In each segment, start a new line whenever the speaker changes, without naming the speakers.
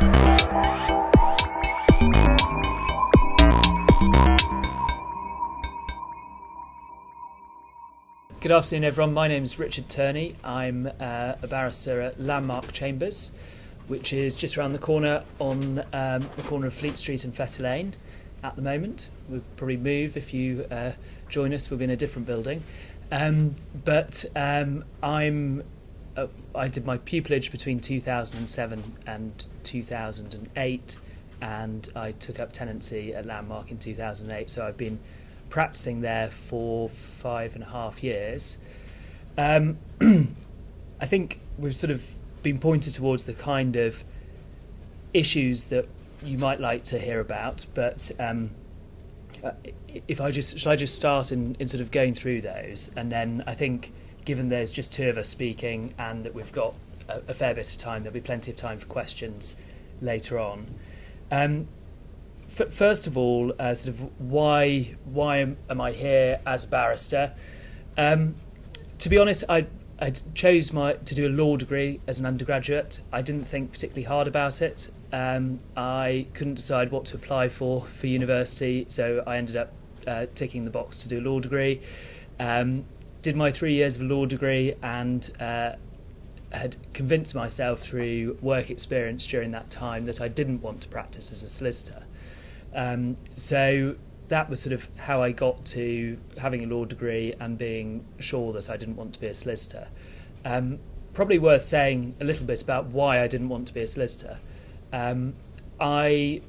Good afternoon, everyone. My name is Richard Turney. I'm a barrister at Landmark Chambers, which is just around the corner on the corner of Fleet Street and Fetter Lane at the moment. We'll probably move if you join us. We'll be in a different building. I did my pupillage between 2007 and 2008, and I took up tenancy at Landmark in 2008. So I've been practicing there for 5.5 years. I think we've sort of been pointed towards the kind of issues that you might like to hear about, but shall I just start in sort of going through those, and then I think given there's just two of us speaking and that we've got a fair bit of time, there'll be plenty of time for questions later on. First of all, sort of why am I here as a barrister? To be honest, I chose to do a law degree as an undergraduate. I didn't think particularly hard about it. I couldn't decide what to apply for university, so I ended up ticking the box to do a law degree. Did my 3 years of a law degree and had convinced myself through work experience during that time that I didn't want to practice as a solicitor. So that was sort of how I got to having a law degree and being sure that I didn't want to be a solicitor. Probably worth saying a little bit about why I didn't want to be a solicitor. I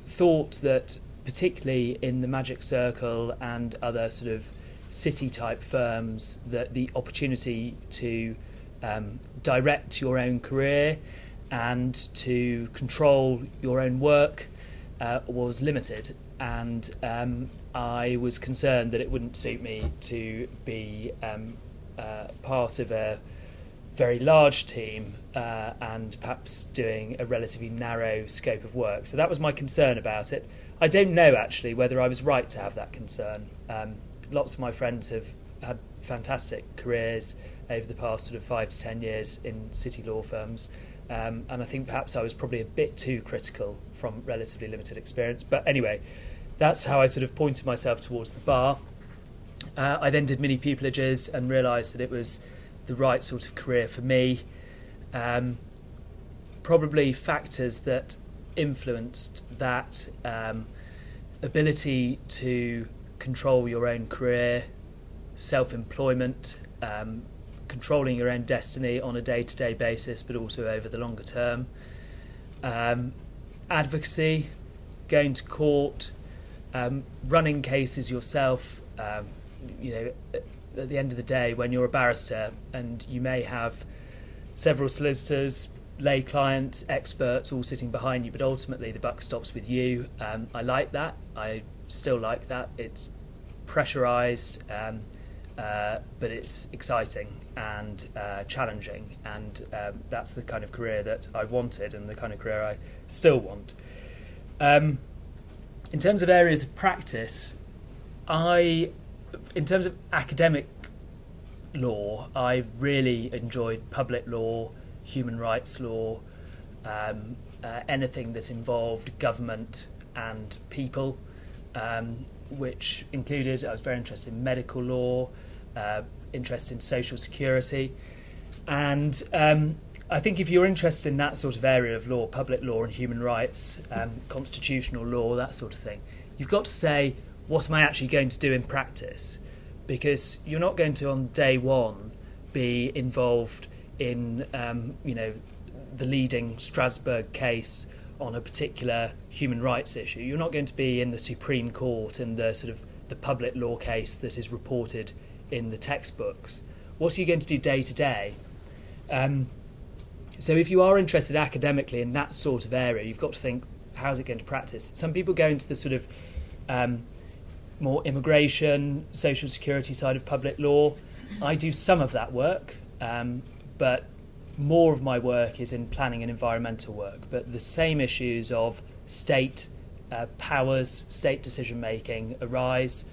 thought that particularly in the Magic Circle and other sort of city-type firms, that the opportunity to direct your own career and to control your own work was limited, and I was concerned that it wouldn't suit me to be part of a very large team and perhaps doing a relatively narrow scope of work. So that was my concern about it. I don't know actually whether I was right to have that concern. Lots of my friends have had fantastic careers over the past sort of 5 to 10 years in city law firms. And I think perhaps I was probably a bit too critical from relatively limited experience. But anyway, that's how I sort of pointed myself towards the bar. I then did mini pupillages and realised that it was the right sort of career for me. Probably factors that influenced that ability to control your own career, self-employment, controlling your own destiny on a day-to-day basis, but also over the longer term. Advocacy, going to court, running cases yourself. You know, at the end of the day, when you're a barrister and you may have several solicitors, lay clients, experts all sitting behind you, but ultimately the buck stops with you. I like that. I still like that. It's pressurised. But it's exciting and challenging, and that's the kind of career that I wanted and the kind of career I still want. In terms of areas of practice, in terms of academic law, I really enjoyed public law, human rights law, anything that involved government and people, which included, I was very interested in medical law, interested in social security, and I think if you're interested in that sort of area of law, public law and human rights, constitutional law, that sort of thing, you've got to say, what am I actually going to do in practice? Because you're not going to on day one be involved in the leading Strasbourg case on a particular human rights issue. You're not going to be in the Supreme Court and the sort of the public law case that is reported in the textbooks. What are you going to do day to day? So if you are interested academically in that sort of area, you've got to think, how's it going to practice? Some people go into the sort of more immigration, social security side of public law. I do some of that work, but more of my work is in planning and environmental work. But the same issues of state powers, state decision making arise,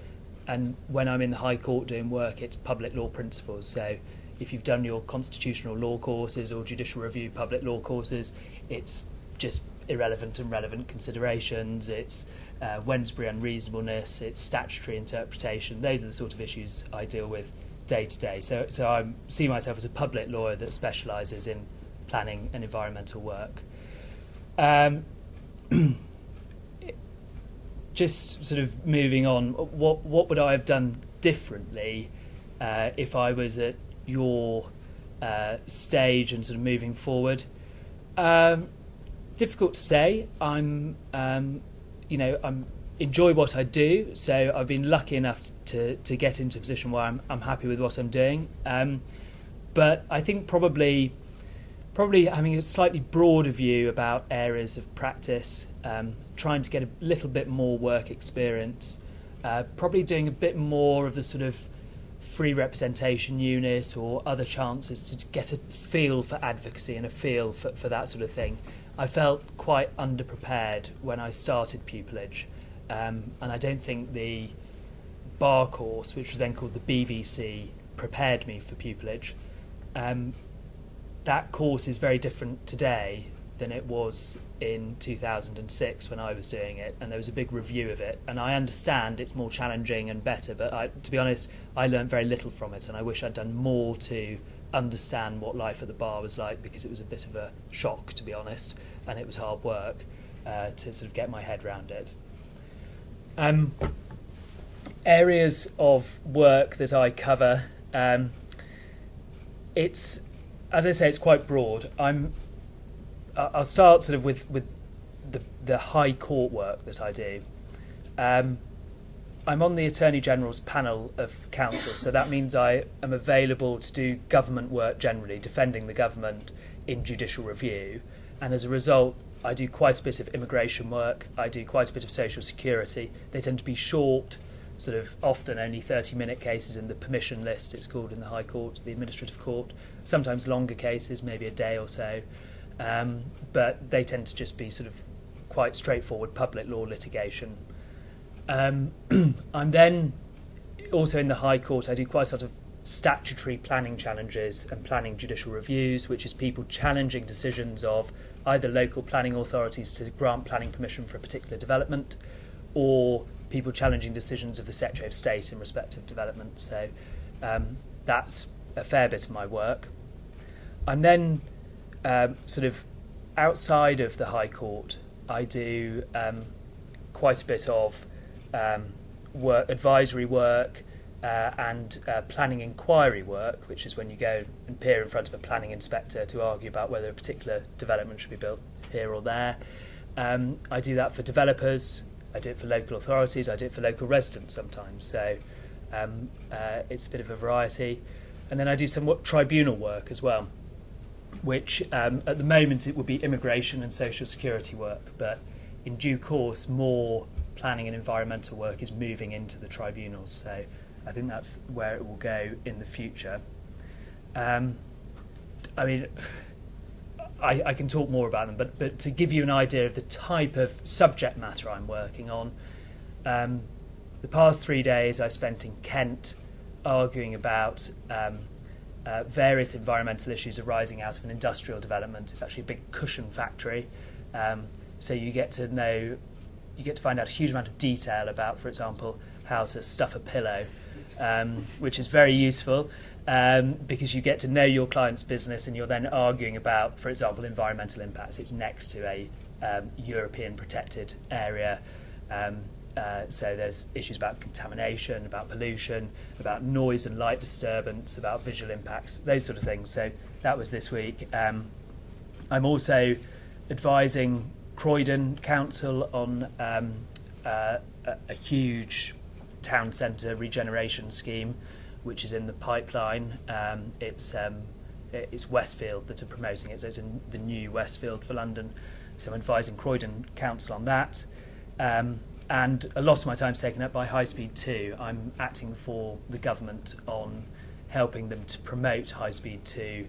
and when I'm in the High Court doing work, it's public law principles. So if you've done your constitutional law courses or judicial review public law courses, it's just irrelevant and relevant considerations, it's Wensbury unreasonableness, it's statutory interpretation. Those are the sort of issues I deal with day to day. So I see myself as a public lawyer that specialises in planning and environmental work. Just sort of moving on, what would I have done differently if I was at your stage and sort of moving forward? Difficult to say. I'm enjoy what I do, so I've been lucky enough to get into a position where I'm happy with what I'm doing. But I think probably having a slightly broader view about areas of practice, trying to get a little bit more work experience, probably doing a bit more of the sort of free representation unit or other chances to get a feel for advocacy and a feel for that sort of thing. I felt quite underprepared when I started Pupillage, and I don't think the bar course, which was then called the BVC, prepared me for Pupillage. That course is very different today than it was in 2006 when I was doing it, and there was a big review of it, and I understand it's more challenging and better, but to be honest, I learned very little from it, and I wish I'd done more to understand what life at the bar was like, because it was a bit of a shock, to be honest, and it was hard work to sort of get my head around it. Areas of work that I cover, it's, as I say, it's quite broad. I'll start sort of with the High Court work that I do. I'm on the Attorney General's panel of counsel, so that means I am available to do government work generally, defending the government in judicial review, and as a result I do quite a bit of immigration work, I do quite a bit of social security. They tend to be short, sort of often only 30-minute cases in the permission list, it's called in the High Court, the Administrative Court, sometimes longer cases, maybe a day or so, but they tend to just be sort of quite straightforward public law litigation. I'm then also in the High Court, I do quite a lot of statutory planning challenges and planning judicial reviews, which is people challenging decisions of either local planning authorities to grant planning permission for a particular development, or people challenging decisions of the Secretary of State in respect of development. So that's a fair bit of my work. I'm then sort of outside of the High Court, I do quite a bit of work, advisory work, and planning inquiry work, which is when you go and appear in front of a planning inspector to argue about whether a particular development should be built here or there. I do that for developers, I do it for local authorities, I do it for local residents sometimes, so it's a bit of a variety. And then I do some tribunal work as well, which at the moment it would be immigration and social security work, but in due course more planning and environmental work is moving into the tribunals, so I think that's where it will go in the future. I mean, I can talk more about them, but to give you an idea of the type of subject matter I'm working on, the past 3 days I spent in Kent arguing about various environmental issues arising out of an industrial development. It's actually a big cushion factory, so you get to find out a huge amount of detail about, for example, how to stuff a pillow, which is very useful because you get to know your client's business and you're then arguing about, for example, environmental impacts. It's next to a European protected area, so there's issues about contamination, about pollution, about noise and light disturbance, about visual impacts, those sort of things. So that was this week. I'm also advising Croydon Council on a huge town centre regeneration scheme, which is in the pipeline. It's Westfield that are promoting it, so it's in the new Westfield for London. So I'm advising Croydon Council on that. And a lot of my time is taken up by High Speed 2. I'm acting for the government on helping them to promote High Speed 2,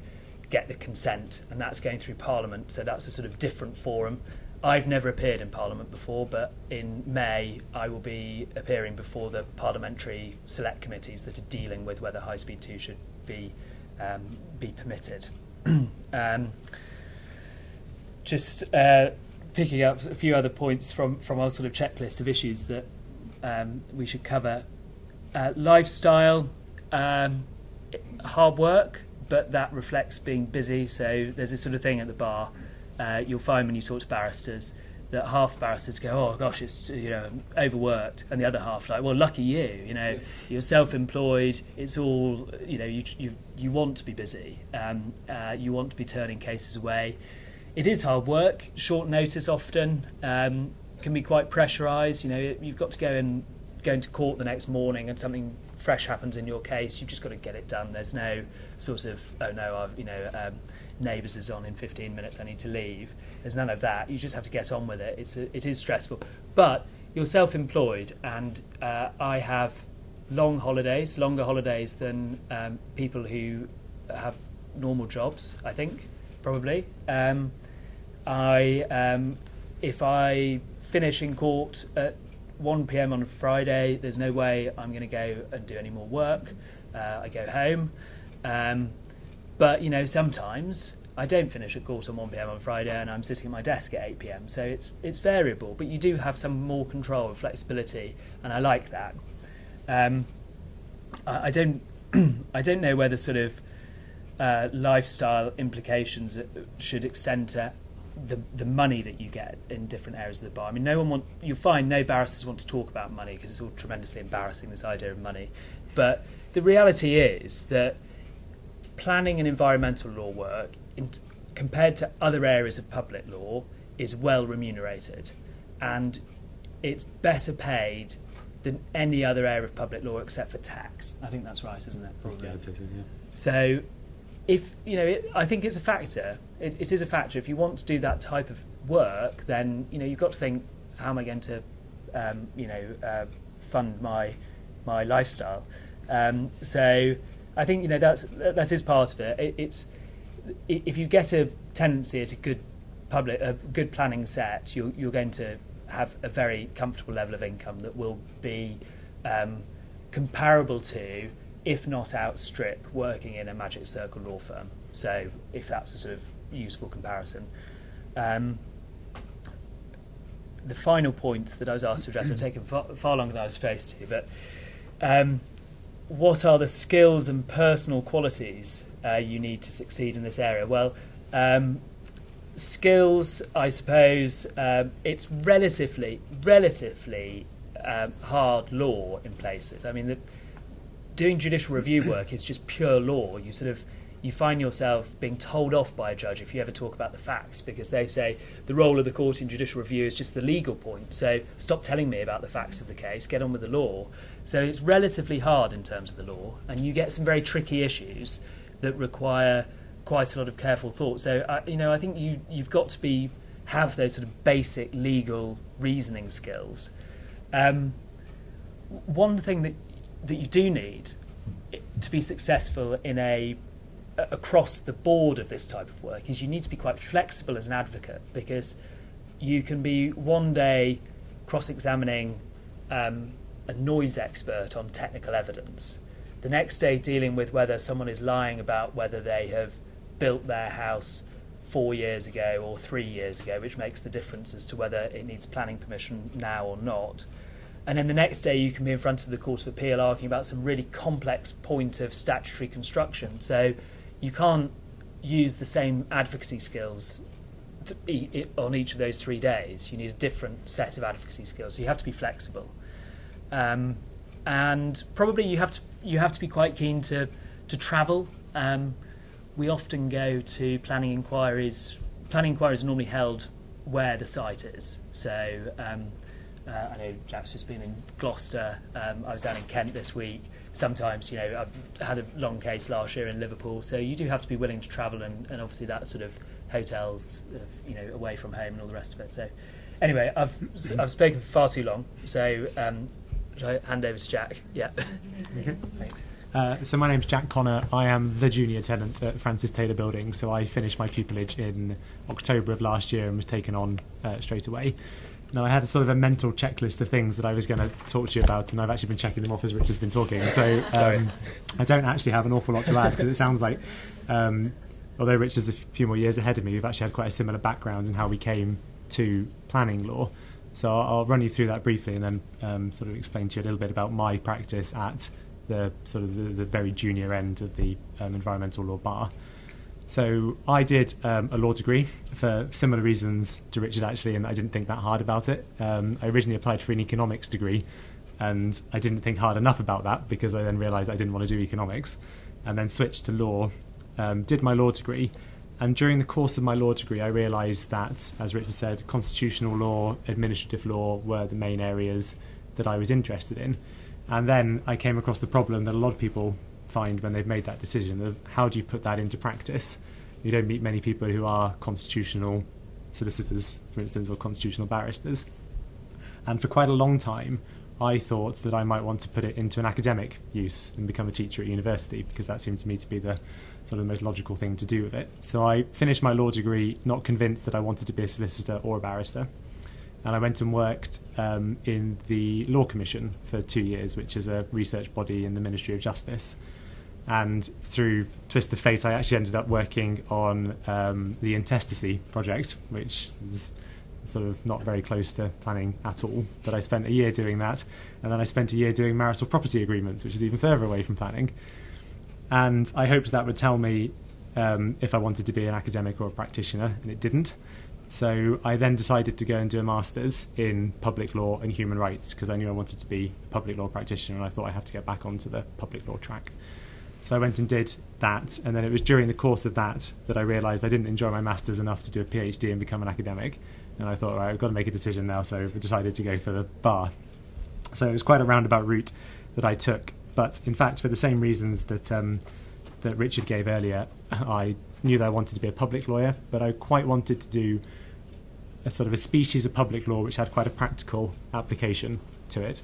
get the consent, and that's going through Parliament, so that's a sort of different forum. I've never appeared in Parliament before, but in May I will be appearing before the parliamentary select committees that are dealing with whether High Speed 2 should be permitted. Just picking up a few other points from our sort of checklist of issues that we should cover. Lifestyle, hard work, but that reflects being busy. So there's this sort of thing at the bar. You'll find when you talk to barristers that half barristers go, oh gosh, it's overworked, and the other half like, well, lucky you, you're self-employed. It's all you want to be busy. You want to be turning cases away. It is hard work, short notice often, can be quite pressurised. You've got to go into court the next morning and something fresh happens in your case. You've just got to get it done. There's no sort of, oh no, neighbours is on in 15 minutes, I need to leave. There's none of that. You just have to get on with it. It is stressful. But you're self-employed, and I have long holidays, longer holidays than people who have normal jobs, I think, probably. If I finish in court at 1 p.m. on a Friday, there's no way I'm going to go and do any more work. I go home. But, sometimes I don't finish at court on 1 p.m. on Friday and I'm sitting at my desk at 8 p.m. So it's variable, but you do have some more control and flexibility, and I like that. I don't know whether sort of lifestyle implications should extend to the money that you get in different areas of the bar. I mean, you'll find no barristers want to talk about money because it's all tremendously embarrassing, this idea of money. But the reality is that planning and environmental law work, compared to other areas of public law, is well remunerated, and it's better paid than any other area of public law except for tax. I think that's right, isn't it? Probably. Yeah, I'd say so, yeah. So, if I think it's a factor. It is a factor. If you want to do that type of work, then you've got to think, how am I going to, fund my lifestyle? So I think that is part of it. It's if you get a tenancy at a good planning set, you're going to have a very comfortable level of income that will be comparable to, if not outstrip, working in a Magic Circle law firm. So if that's a sort of useful comparison. The final point that I was asked to address, I've taken far longer than I was supposed to, but what are the skills and personal qualities you need to succeed in this area? Well, skills, I suppose, it's relatively hard law in places. I mean, doing judicial review work is just pure law. You find yourself being told off by a judge if you ever talk about the facts, because they say the role of the court in judicial review is just the legal point. So stop telling me about the facts of the case, get on with the law. So it's relatively hard in terms of the law, and you get some very tricky issues that require quite a lot of careful thought. So I think you've got to have those sort of basic legal reasoning skills. One thing that you do need to be successful in across the board of this type of work is you need to be quite flexible as an advocate, because you can be one day cross-examining a noise expert on technical evidence, the next day dealing with whether someone is lying about whether they have built their house 4 years ago or 3 years ago, which makes the difference as to whether it needs planning permission now or not. And then the next day you can be in front of the Court of Appeal arguing about some really complex point of statutory construction. So you can't use the same advocacy skills on each of those 3 days. You need a different set of advocacy skills. So you have to be flexible. And probably you have to be quite keen to travel. We often go to planning inquiries. Planning inquiries are normally held where the site is. So I know Jack's just been in Gloucester. I was down in Kent this week. Sometimes, I've had a long case last year in Liverpool. So you do have to be willing to travel, and obviously that sort of hotels, away from home and all the rest of it. So anyway, I've spoken for far too long. So shall I hand over to Jack? Yeah.
Okay.
Thanks.
So my name's Jack Connah. I am the junior tenant at Francis Taylor Building. So I finished my pupillage in October of last year and was taken on straight away. Now, I had a sort of a mental checklist of things that I was going to talk to you about, and I've actually been checking them off as Rich has been talking. So I don't actually have an awful lot to add, because it sounds like, although Rich is a few more years ahead of me, we've actually had quite a similar background in how we came to planning law. So I'll run you through that briefly and then sort of explain to you a little bit about my practice at the sort of the very junior end of the environmental law bar. So I did a law degree for similar reasons to Richard, actually, and I didn't think that hard about it. I originally applied for an economics degree, and I didn't think hard enough about that because I then realised I didn't want to do economics, and then switched to law, did my law degree. And during the course of my law degree, I realised that, as Richard said, constitutional law, administrative law were the main areas that I was interested in. And then I came across the problem that a lot of people find when they've made that decision of how do you put that into practice. You don't meet many people who are constitutional solicitors, for instance, or constitutional barristers. And for quite a long time, I thought that I might want to put it into an academic use and become a teacher at university, because that seemed to me to be the sort of the most logical thing to do with it. So I finished my law degree not convinced that I wanted to be a solicitor or a barrister. And I went and worked in the Law Commission for 2 years, which is a research body in the Ministry of Justice. And through twist of fate, I actually ended up working on the intestacy project, which is sort of not very close to planning at all. But I spent a year doing that, and then I spent a year doing marital property agreements, which is even further away from planning. And I hoped that would tell me if I wanted to be an academic or a practitioner, and it didn't. So I then decided to go and do a master's in public law and human rights, because I knew I wanted to be a public law practitioner, and I thought I had to get back onto the public law track. So I went and did that, and then it was during the course of that I realised I didn't enjoy my master's enough to do a PhD and become an academic. And I thought, right, I've got to make a decision now, so I decided to go for the bar. So it was quite a roundabout route that I took, but in fact, for the same reasons that that Richard gave earlier, I knew that I wanted to be a public lawyer, but I quite wanted to do a sort of a species of public law which had quite a practical application to it.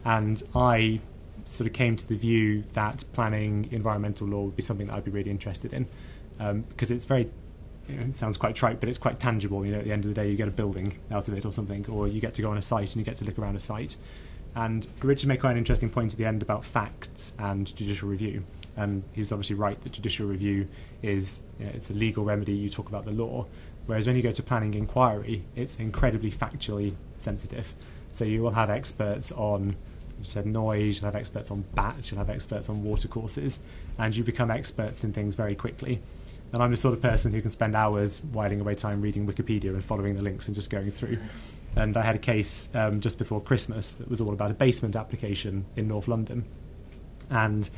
And I sort of came to the view that planning environmental law would be something that I'd be really interested in, because it's very, it sounds quite trite, but it's quite tangible. At the end of the day, you get a building out of it or something, or you get to go on a site and you get to look around a site. And Richard made quite an interesting point at the end about facts and judicial review. And he's obviously right that judicial review is, it's a legal remedy, you talk about the law. Whereas when you go to planning inquiry, it's incredibly factually sensitive. So you will have experts on, you said noise, you'll have experts on bats, you'll have experts on watercourses, and you become experts in things very quickly. And I'm the sort of person who can spend hours whiling away time reading Wikipedia and following the links and just going through. And I had a case just before Christmas that was all about a basement application in North London. And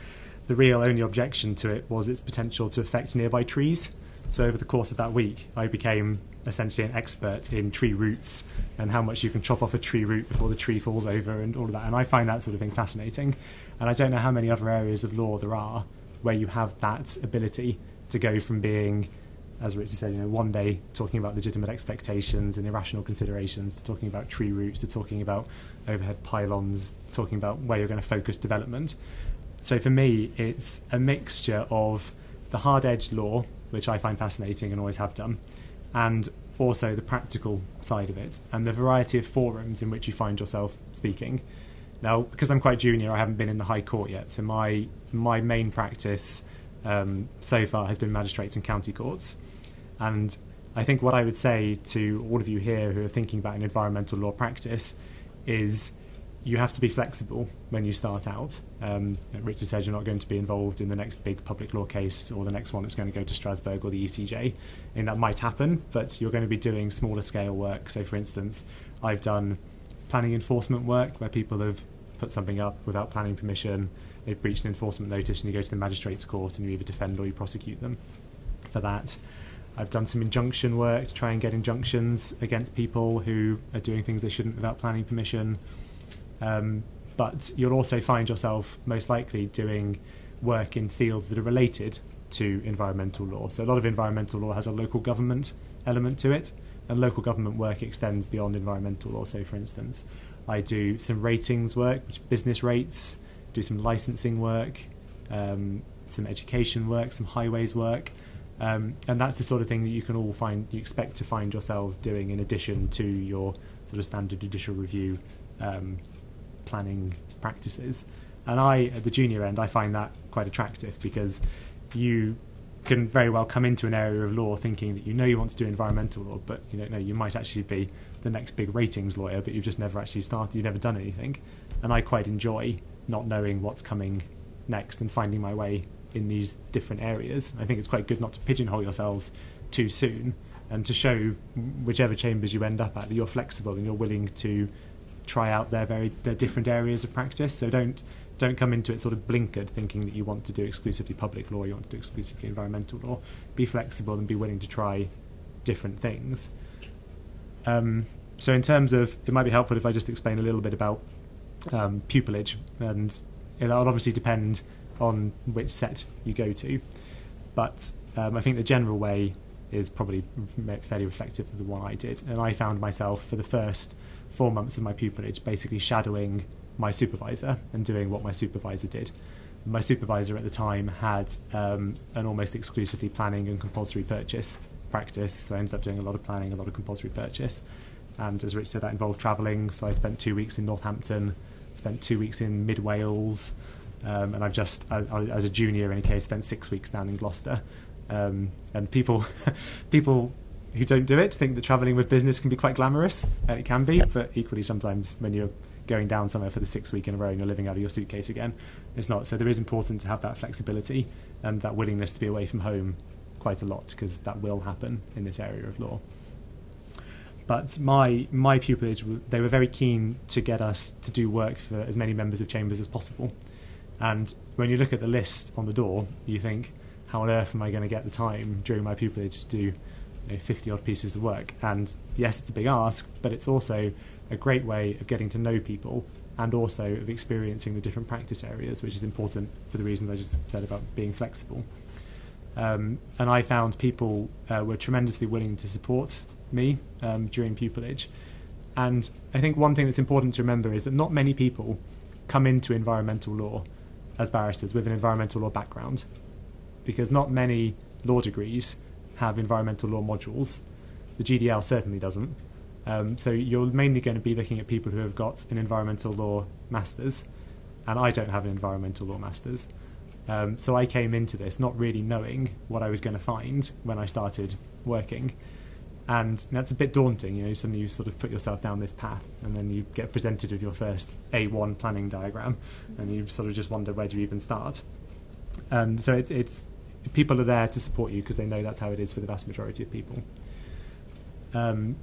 the real only objection to it was its potential to affect nearby trees. So over the course of that week, I became essentially an expert in tree roots and how much you can chop off a tree root before the tree falls over and all of that. And I find that sort of thing fascinating. And I don't know how many other areas of law there are where you have that ability to go from being, as Richard said, one day talking about legitimate expectations and irrational considerations, to talking about tree roots, to talking about overhead pylons, talking about where you're going to focus development. So for me, it's a mixture of the hard-edged law, which I find fascinating and always have done, and also the practical side of it, and the variety of forums in which you find yourself speaking. Now, because I'm quite junior, I haven't been in the High Court yet, so my main practice so far has been magistrates and county courts. And I think what I would say to all of you here who are thinking about an environmental law practice is you have to be flexible when you start out. Richard said you're not going to be involved in the next big public law case or the next one that's going to go to Strasbourg or the ECJ. And that might happen, but you're going to be doing smaller scale work. So, for instance, I've done planning enforcement work where people have put something up without planning permission, they've breached an enforcement notice, and you go to the magistrates court and you either defend or you prosecute them for that. I've done some injunction work to try and get injunctions against people who are doing things they shouldn't without planning permission. But you'll also find yourself most likely doing work in fields that are related to environmental law. So a lot of environmental law has a local government element to it, and local government work extends beyond environmental law. So, for instance, I do some ratings work, which business rates, do some licensing work, some education work, some highways work. And that's the sort of thing that you can all find, you expect to find yourselves doing in addition to your sort of standard judicial review planning practices. And at the junior end, I find that quite attractive because you can very well come into an area of law thinking that you want to do environmental law, but you don't know, you might actually be the next big ratings lawyer, but you've just never actually started, you've never done anything. And I quite enjoy not knowing what's coming next and finding my way in these different areas. I think it's quite good not to pigeonhole yourselves too soon, and to show whichever chambers you end up at that you're flexible and you're willing to try out their different areas of practice. So don't come into it sort of blinkered thinking that you want to do exclusively public law, you want to do exclusively environmental law. Be flexible and be willing to try different things. So in terms of, it might be helpful if I just explain a little bit about pupillage, and it'll obviously depend on which set you go to, but I think the general way is probably fairly reflective of the one I did. And I found myself for the first 4 months of my pupillage basically shadowing my supervisor and doing what my supervisor did. My supervisor at the time had an almost exclusively planning and compulsory purchase practice, so I ended up doing a lot of planning, a lot of compulsory purchase. And as Rich said, that involved travelling, so I spent 2 weeks in Northampton, spent 2 weeks in mid Wales, and I've just, as a junior in a case, spent 6 weeks down in Gloucester. And people who don't do it think that travelling with business can be quite glamorous, and it can be, but equally sometimes when you're going down somewhere for the 6th week in a row and you're living out of your suitcase again, it's not. So there is important to have that flexibility and that willingness to be away from home quite a lot, because that will happen in this area of law. But my pupillage, they were very keen to get us to do work for as many members of chambers as possible. And when you look at the list on the door, you think, how on earth am I going to get the time during my pupillage to do 50-odd pieces of work? And yes, it's a big ask, but it's also a great way of getting to know people and also of experiencing the different practice areas, which is important for the reasons I just said about being flexible. And I found people were tremendously willing to support me during pupillage. And I think one thing that's important to remember is that not many people come into environmental law as barristers with an environmental law background, because not many law degrees have environmental law modules. The GDL certainly doesn't. So you're mainly going to be looking at people who have got an environmental law master's, and I don't have an environmental law master's. So I came into this not really knowing what I was going to find when I started working. And that's a bit daunting, suddenly you sort of put yourself down this path and then you get presented with your first A1 planning diagram and you sort of just wonder, where do you even start? So it's people are there to support you because they know that's how it is for the vast majority of people. And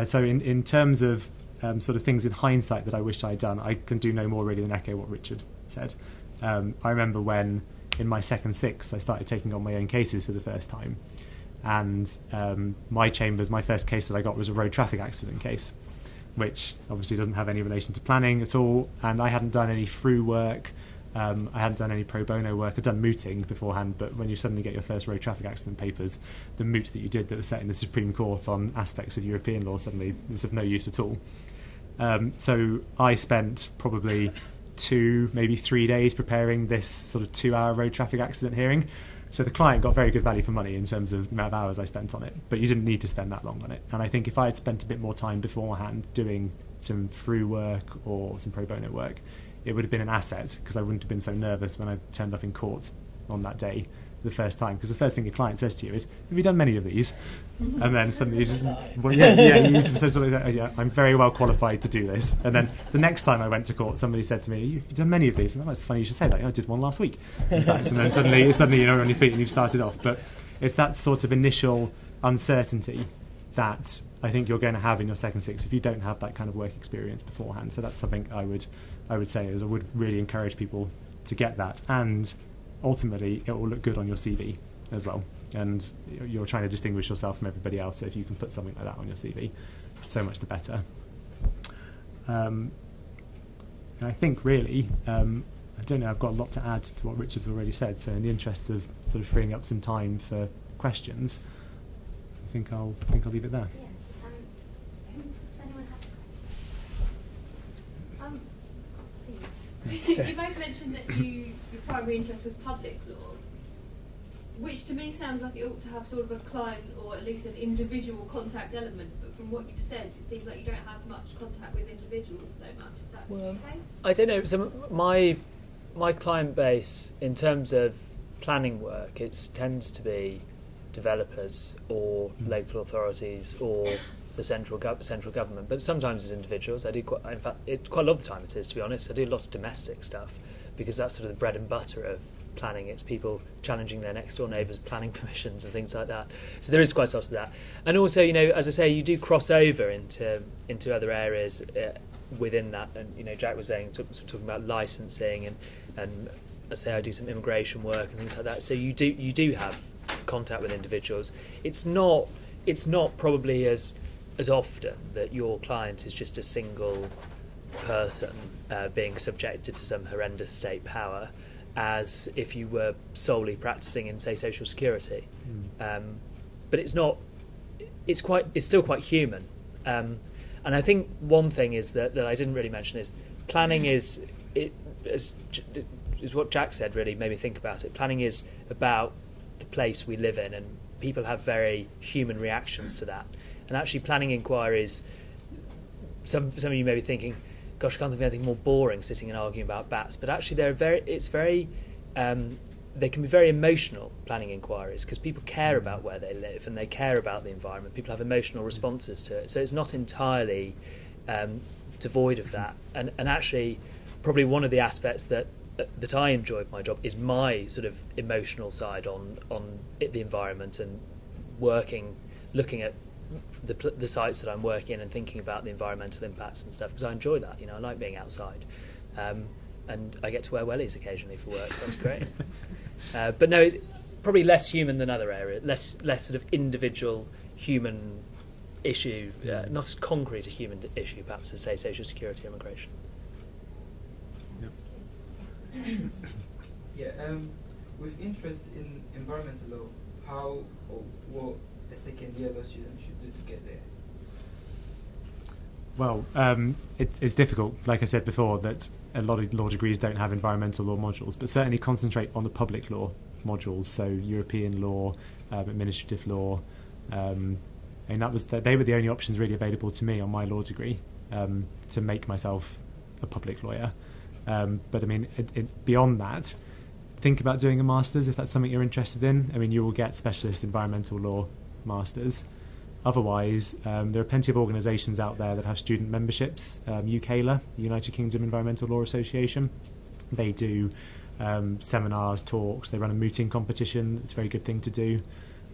so in terms of sort of things in hindsight that I wish I'd done, I can do no more really than echo what Richard said. I remember when in my second six I started taking on my own cases for the first time. And my first case that I got was a road traffic accident case, which obviously doesn't have any relation to planning at all. And I hadn't done any through work. I hadn't done any pro bono work. I'd done mooting beforehand, but when you suddenly get your first road traffic accident papers, the moot that you did that was set in the Supreme Court on aspects of European law suddenly is of no use at all. So I spent probably 2, maybe 3 days preparing this sort of 2-hour road traffic accident hearing. So the client got very good value for money in terms of the amount of hours I spent on it, but you didn't need to spend that long on it. And I think if I had spent a bit more time beforehand doing some through work or some pro bono work, it would have been an asset, because I wouldn't have been so nervous when I turned up in court on that day the first time. Because the first thing your client says to you is, have you done many of these? And then suddenly you just, you say something like, yeah, I'm very well qualified to do this. And then the next time I went to court, somebody said to me, you've done many of these. And that's funny you should say that. I did one last week, in fact. And then suddenly you're on your feet and you've started off. But it's that sort of initial uncertainty that I think you're going to have in your second six if you don't have that kind of work experience beforehand. So that's something I would say is I would really encourage people to get that, and ultimately it will look good on your CV as well, and you're trying to distinguish yourself from everybody else, so if you can put something like that on your CV, so much the better. And I think really I don't know, I've got a lot to add to what Richard's already said, so in the interest of sort of freeing up some time for questions, I think I'll leave it there.
Yes. Does anyone have questions?
You both mentioned that your primary interest was public law, which to me sounds like it ought to have sort of a client or at least an individual contact element, but from what you've said, it seems like you don't have much contact with individuals so much. Is that the case?
I don't know. So my client base, in terms of planning work, it tends to be developers or local authorities or the central government, but sometimes as individuals. Quite a lot of the time it is, to be honest. I do a lot of domestic stuff because that's sort of the bread and butter of planning. It's people challenging their next door neighbours' planning permissions and things like that. So there is quite a lot of that. And also, as I say, you do cross over into other areas within that. And Jack was saying, talking about licensing, and I say I do some immigration work and things like that. So you do have contact with individuals. It's not probably as often that your client is just a single person being subjected to some horrendous state power as if you were solely practicing in, say, social security. But it's not. It's still quite human. And I think one thing is that I didn't really mention is planning is what Jack said really made me think about it. Planning is about the place we live in, and people have very human reactions to that. And actually planning inquiries, some of you may be thinking, gosh, I can't think of anything more boring sitting and arguing about bats, but actually they can be very emotional, planning inquiries, because people care about where they live and they care about the environment. People have emotional responses to it, so it's not entirely devoid of that. And actually probably one of the aspects that I enjoy of my job is my sort of emotional side on the environment and looking at the sites that I'm working in and thinking about the environmental impacts and stuff, because I enjoy that. I like being outside, and I get to wear wellies occasionally for work, so that's great. But no, it's probably less human than other areas, less sort of individual human issue, not as concrete a human issue perhaps as, say, social security or immigration.
With interest in environmental law, how or what a second year law student should do to get there?
Well, it's difficult, like I said before, that a lot of law degrees don't have environmental law modules, but certainly concentrate on the public law modules, so European law, administrative law, and they were the only options really available to me on my law degree to make myself a public lawyer. But I mean, beyond that, think about doing a master's if that's something you're interested in. I mean, you will get specialist environmental law masters. Otherwise, there are plenty of organisations out there that have student memberships. UKLA, United Kingdom Environmental Law Association, they do seminars, talks. They run a mooting competition. It's a very good thing to do.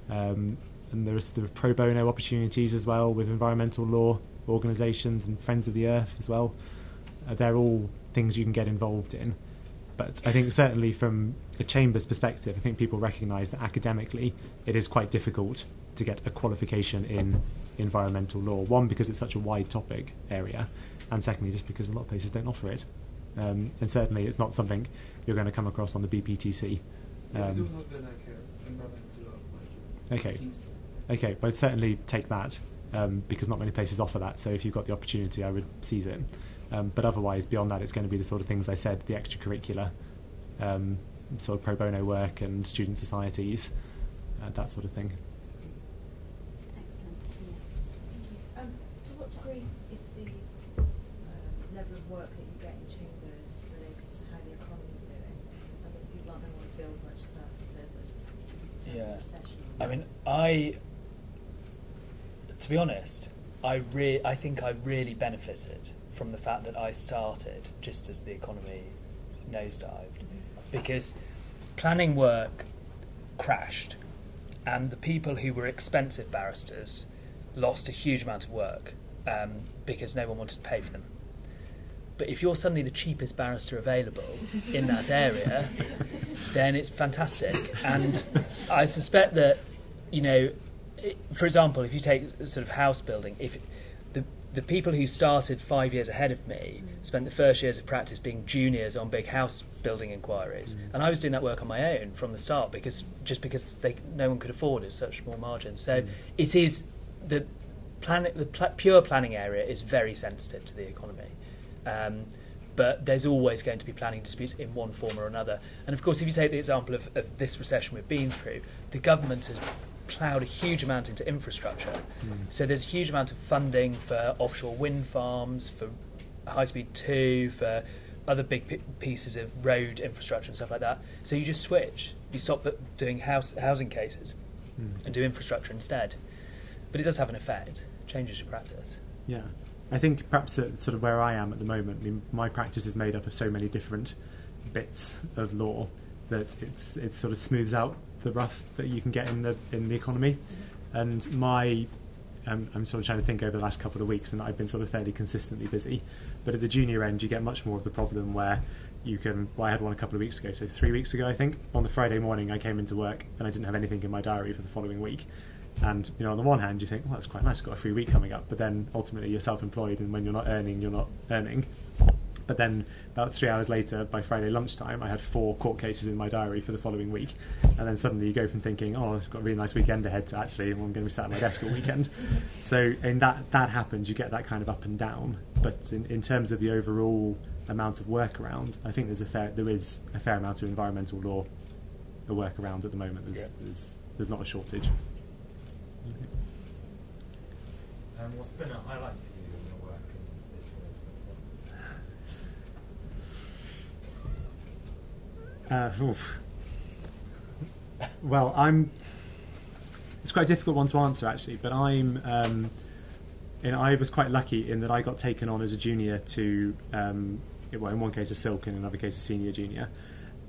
And there are sort of pro bono opportunities as well with environmental law organisations and Friends of the Earth as well. They're all things you can get involved in. But I think certainly from a chamber's perspective, I think people recognise that academically it is quite difficult to get a qualification in environmental law. One, because it's such a wide topic area, and secondly, just because a lot of places don't offer it. And certainly it's not something you're going to come across on the BPTC.
We do have environmental law module.
Okay, but I'd certainly take that because not many places offer that. So if you've got the opportunity, I would seize it. But otherwise, beyond that, it's going to be the sort of things I said, the extracurricular, sort of pro bono work and student societies, that sort of thing.
Excellent. Yes.
To what degree is the level of work that you get in chambers related to how the economy is doing? Because I guess people aren't going to want to build much stuff if there's a recession.
I mean, to be honest, I think I really benefited from the fact that I started just as the economy nosedived, because planning work crashed and the people who were expensive barristers lost a huge amount of work because no one wanted to pay for them. But if you're suddenly the cheapest barrister available in that area, then it's fantastic. And I suspect that, for example, if you take sort of house building, if the people who started 5 years ahead of me spent the first years of practice being juniors on big house building inquiries, and I was doing that work on my own from the start because no one could afford it, such small margins. So it is the pure planning area is very sensitive to the economy, but there's always going to be planning disputes in one form or another. And of course, if you take the example of this recession we've been through, the government has ploughed a huge amount into infrastructure. So there's a huge amount of funding for offshore wind farms, for High Speed 2, for other big pieces of road infrastructure and stuff like that. So you just switch. you stop doing housing cases and do infrastructure instead. But it does have an effect. It changes your practice.
Yeah. I think perhaps at sort of where I am at the moment, I mean, my practice is made up of so many different bits of law that it sort of smooths out the rough that you can get in the economy. And I'm sort of trying to think over the last couple of weeks, and I've been sort of fairly consistently busy. But at the junior end, you get much more of the problem where you can. Well, I had one a couple of weeks ago, so 3 weeks ago, I think. On the Friday morning, I came into work and I didn't have anything in my diary for the following week. And on the one hand, you think, well, that's quite nice, I've got a free week coming up. But then ultimately, you're self-employed, and when you're not earning. But then about 3 hours later, by Friday lunchtime, I had 4 court cases in my diary for the following week. And then suddenly you go from thinking, oh, I've got a really nice weekend ahead, to actually, well, I'm going to be sat at my desk all weekend. So that happens, you get that kind of up and down. But in terms of the overall amount of workaround, I think there is a fair amount of environmental law to work around at the moment. There's not a shortage.
What's been a highlight for you in your work in this field so far?
Well, it's quite a difficult one to answer actually, but I was quite lucky in that I got taken on as a junior to, in one case a silk and in another case a senior junior,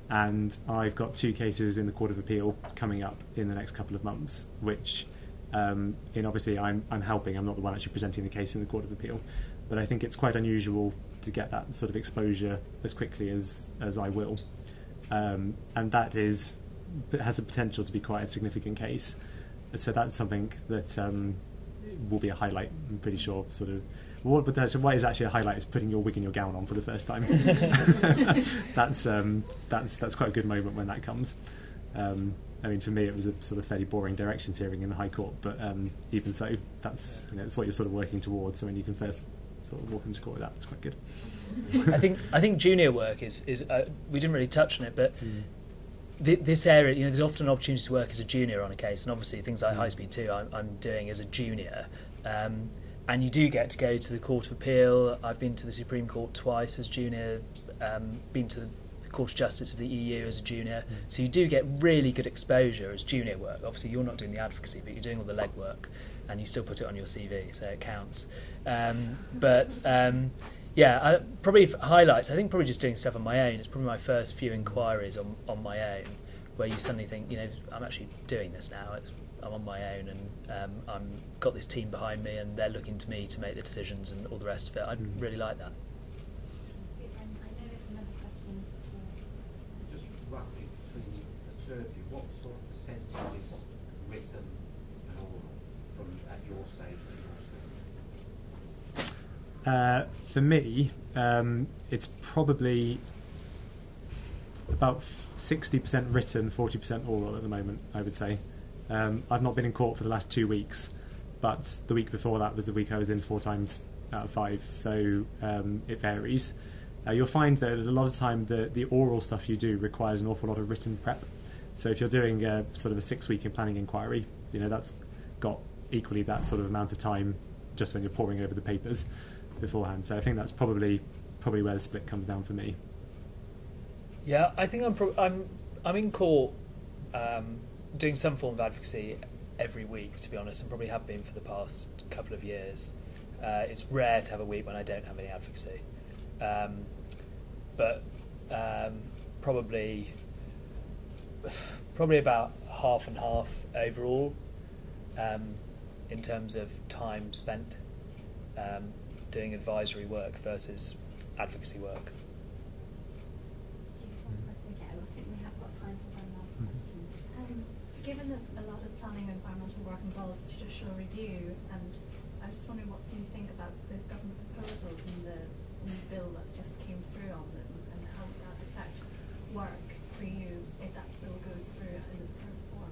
and I've got 2 cases in the Court of Appeal coming up in the next couple of months, which obviously I'm helping, I'm not the one actually presenting the case in the Court of Appeal, but I think it's quite unusual to get that sort of exposure as quickly as I will, and that has the potential to be quite a significant case. So that's something that will be a highlight, I'm pretty sure. Sort of what is actually a highlight is putting your wig and your gown on for the first time. That's quite a good moment when that comes. I mean, for me, it was a sort of fairly boring directions hearing in the High Court, but even so, that's it's what you're sort of working towards. So when you can first sort of walk into court with that, it's quite good.
I think junior work is we didn't really touch on it, but this area, there's often an opportunity to work as a junior on a case, and obviously things like High Speed 2 I'm doing as a junior, and you do get to go to the Court of Appeal. I've been to the Supreme Court twice as junior, been to the Court of Justice of the EU as a junior, so you do get really good exposure as junior work. Obviously you're not doing the advocacy, but you're doing all the legwork, and you still put it on your CV, so it counts. Probably highlights, I think probably just doing stuff on my own. It's probably my first few inquiries on my own, where you suddenly think, I'm actually doing this now. I'm on my own, and I've got this team behind me, and they're looking to me to make the decisions and all the rest of it. I really like that.
Roughly between the two of you, what sort of percentage is written and oral from at your stage and your stage?
For me, it's probably about 60% written, 40% oral at the moment, I would say. I've not been in court for the last 2 weeks, but the week before that was the week I was in 4 times out of 5, so it varies. You'll find that a lot of the time the oral stuff you do requires an awful lot of written prep. So if you're doing sort of a 6-week in planning inquiry, that's got equally that sort of amount of time just when you're poring over the papers beforehand. So I think that's probably where the split comes down for me.
Yeah, I think I'm in court doing some form of advocacy every week, to be honest, and probably have been for the past couple of years. It's rare to have a week when I don't have any advocacy. But probably about half and half overall in terms of time spent doing advisory work versus advocacy work.
I think we have got time for one last question.
Given that a lot of planning and environmental work involves judicial review, and I was just wondering, what do you think about the government proposals in the bill that just came through on them, and how would that affect work for you if that bill goes through in its current form?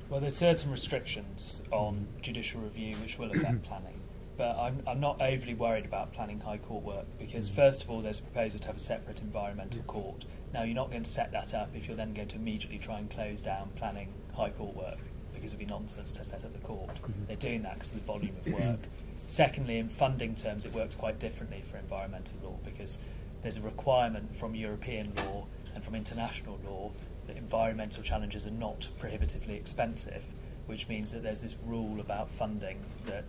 Well, there's certain restrictions on judicial review which will affect planning, but I'm not overly worried about planning High Court work, because first of all there's a proposal to have a separate environmental court. Now you're not going to set that up if you're then going to immediately try and close down planning High Court work, because it would be nonsense to set up the court. They're doing that because of the volume of work. Secondly, in funding terms, it works quite differently for environmental law, because there's a requirement from European law and from international law that environmental challenges are not prohibitively expensive, which means that there's this rule about funding that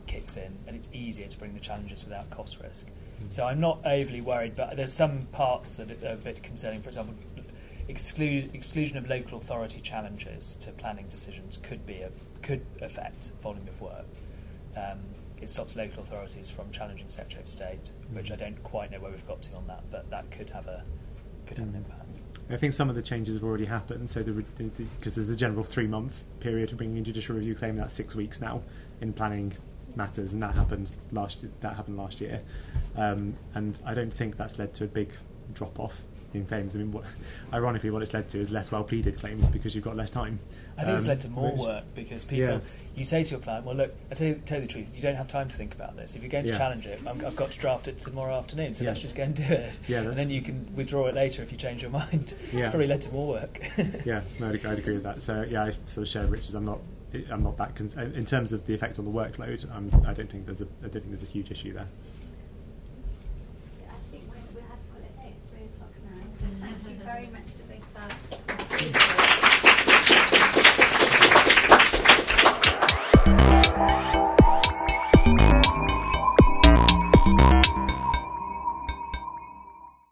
kicks in, and it's easier to bring the challenges without cost risk. So I'm not overly worried, but there's some parts that are a bit concerning. For example, exclusion of local authority challenges to planning decisions could affect volume of work. It stops local authorities from challenging Secretary of State, which I don't quite know where we've got to on that, but that could have an impact.
I think some of the changes have already happened. So because there's a general 3-month period for bringing in judicial review claim, that's 6 weeks now in planning matters, and that happened last year. And I don't think that's led to a big drop off in claims. I mean, ironically, what it's led to is less well pleaded claims because you've got less time.
I think it's led to more work because people.
Yeah.
You say to your client, "Well, look, I tell you the truth. You don't have time to think about this. If you're going to challenge it, I've got to draft it tomorrow afternoon. So let's just go and do it. And then you can withdraw it later if you change your mind." It's probably led to more work.
Yeah, no, I'd agree with that. So yeah, I sort of share Rich's. I'm not that in terms of the effect on the workload. I don't think there's a huge issue there.
I think we'll have to call it a day. It's 3 o'clock now. So thank you very much to both of our